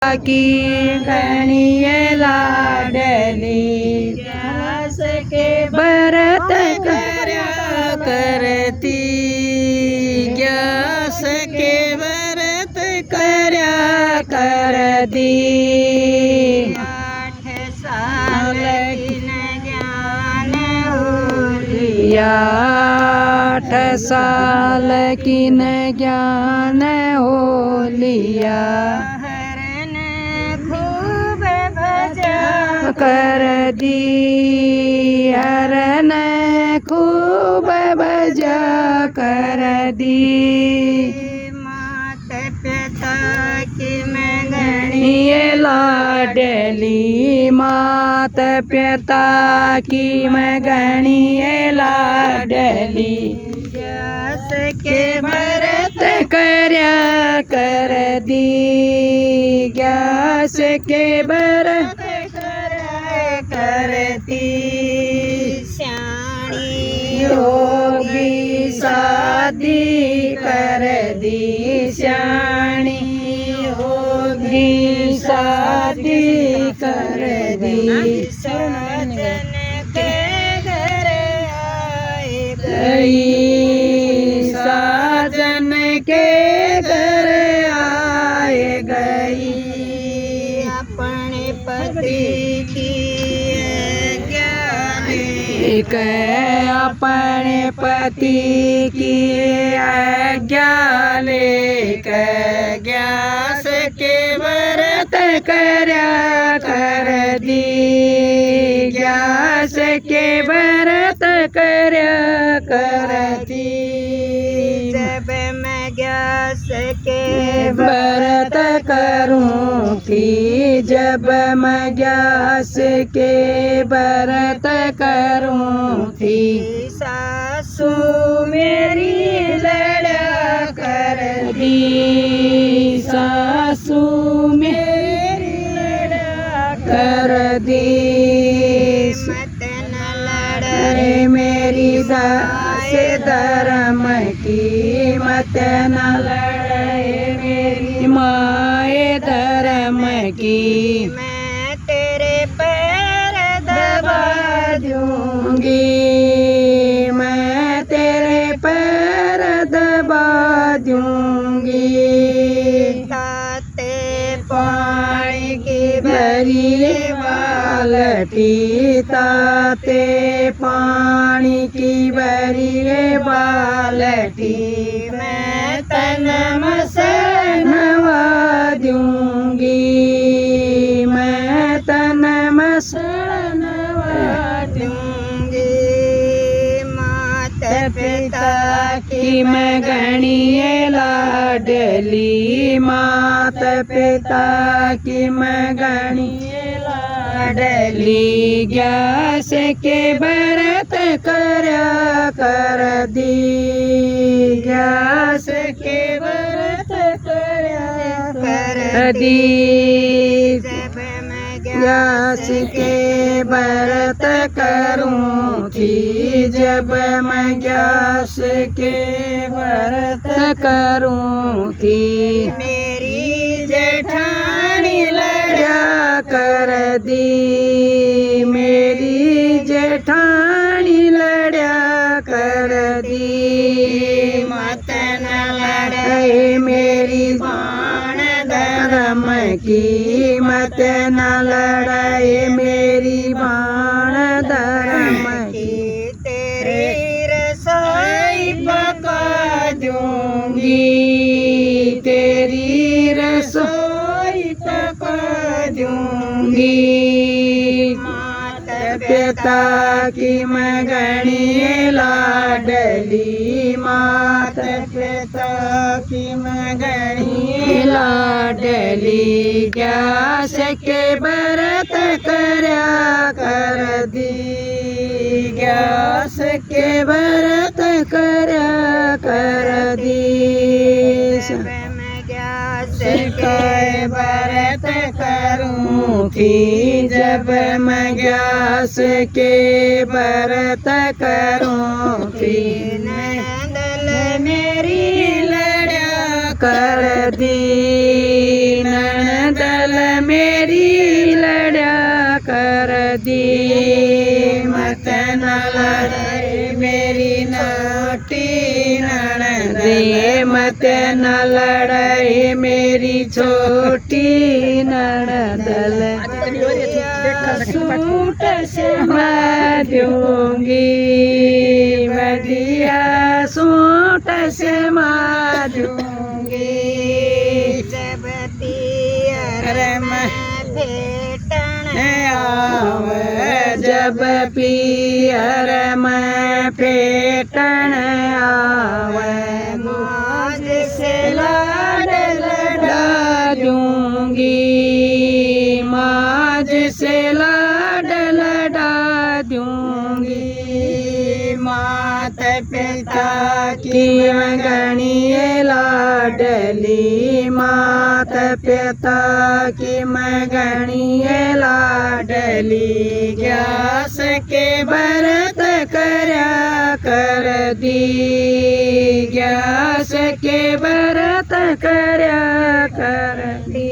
की गणिये लाडली व्यास के व्रत कर्या करती व्यास के व्रत कर्या करती 8 साल किन ज्ञान होलिया 8 साल किन ज्ञान होलिया कर दी हरन खूब बजा कर दी मात पिता की मैं गणिये लाडली मात पिता की मैं गणिये लाडली व्यास के व्रत कर्या कर दी व्यास के व्रत करती श्याणी योगी शादी कर दी श्याणी योगी शादी कर दी सजन के घर आए गई साजन के घर आए गई अपने पति की अपने पति की आज्ञा लेकर व्यास के व्रत कर्या कर दी व्यास के व्रत कर्या करती जब मैं व्यास के व्रत करूँगी जब मैं व्यास के व्रत करूँगी सासू मेरी लड़ा कर दी सासू मेरी लड़ा कर दी मत न लड़े मेरी दास धर्म की मत न लड़े मेरी माए धर्म की मैं तेरे पैर दबा दूंगी मैं तेरे पैर दबा दूंगी ताते पानी की भरी बाल्टी ताते पानी की भरी बाल्टी मैं तन मसन नवा दूंगी मैं तन मसन नवा दूंगी माता पिता की मैं गणिये लाडली माता पिता की मैं गणिये लाडली व्यास के व्रत कर्या कर दी व्यास के व्रत कर्या कर दी व्यास के व्रत करूँगी जब मैं व्यास के व्रत करूँगी मेरी जेठानी लड़ा कर दी मेरी जेठानी लड़ा कर दी मत न लड़े मेरी बाण धर्म की मत न लड़ाए मेरी बाण धर्म की तेरी रसोई पका दूंगी तेरी रसोई पका दूंगी माता पिता की मैं गणिये लाडली माता पिता की मैं गणिये लाडली व्यास के व्रत कर्या कर दी व्यास के व्रत कर्या कर दी के व्रत करूँगी जब मैं व्यास के व्रत करूँगी नंदल मेरी लड़ा कर दी नंदल मेरी लड़ा कर दी मत न लड़ाई मेरी नोटी ननद मत न लड़ाई मेरी छोटी ननद सूट से मैं दूंगी बढ़िया सूट से मैं दूंगी जब पियर में भेटन आवे जब पियर में भेटन आवे मौज से लाड लड़ा दूंगी मौज से लाड लड़ा दूंगी मात पिता की मगनी लाडली मात पिता की मगनी लाडली ग्यास के व्रत करया कर दी ग्यास के व्रत करया कर दी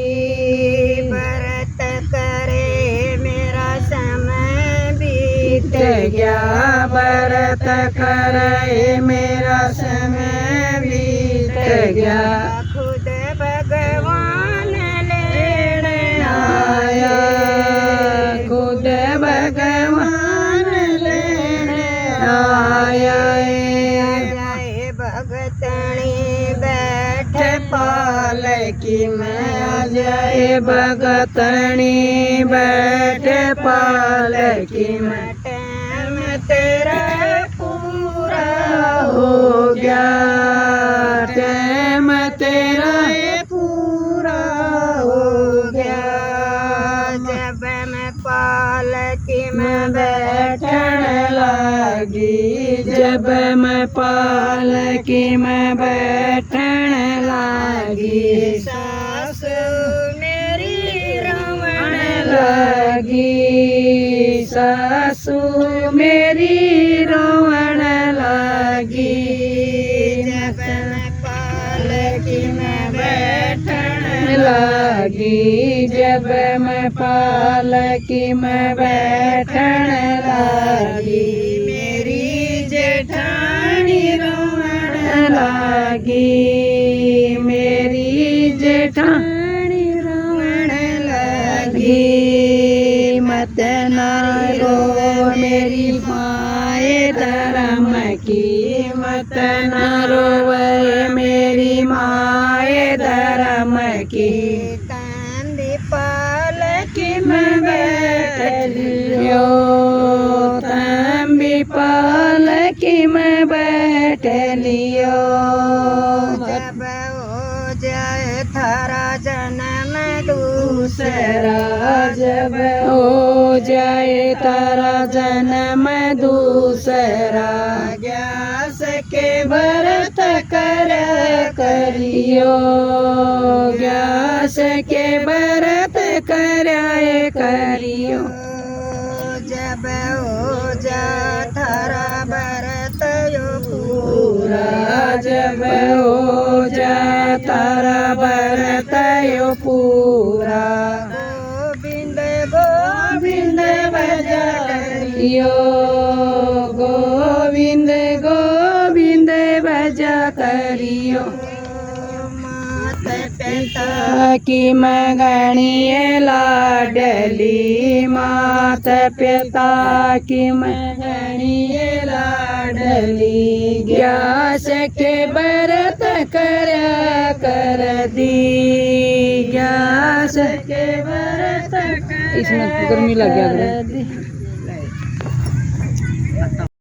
व्रत करे मेरा समय बीत गया व्रत करे मेरा समय बीत गया खुद भगवान लेने आया खुद भगवान लेने आया भगतनी बैठ पालकी में आ जाए भगतनी बैठ पालकी में टाइम तेरा पूरा हो गया टाइम तेरा पूरा हो गया जब मैं पालकी में बैठन लगी जब मैं पालकी में बैठन लगी सासु मेरी रोवन लगी सासु मेरी रोवन लगी जब मैं पालकी में बैठन लगी जब मैं पालकी में बैठन लगी मेरी जेठानी रोवन लगी मेरी जेठानी रोवन लगी मत ना रो मेरी माए धर्म की मत ना रोवे मेरी माए धर्म की कांदी पालकी में बैठ लियो तंबी पालकी में बैठ लियो जब हो जाए थारा जन्म दूसरा जब हो जाए तारा जन्म दूसरा ग्यास के व्रत कर करियो ग्यास के व्रत कराए करियो जब हो जा थारा व्रत यो पूरा जब हो जा तारा व्रत यो पूरा गोविंद गोविंद भजा करियो गोविंद गोविंद भजा करियो मात पिता की मगनी लाडली मात पिता की मगनी लाडली ग्यास के व्रत करया कर दी ग्यास के व्रत इसमें गर्मी लग गया।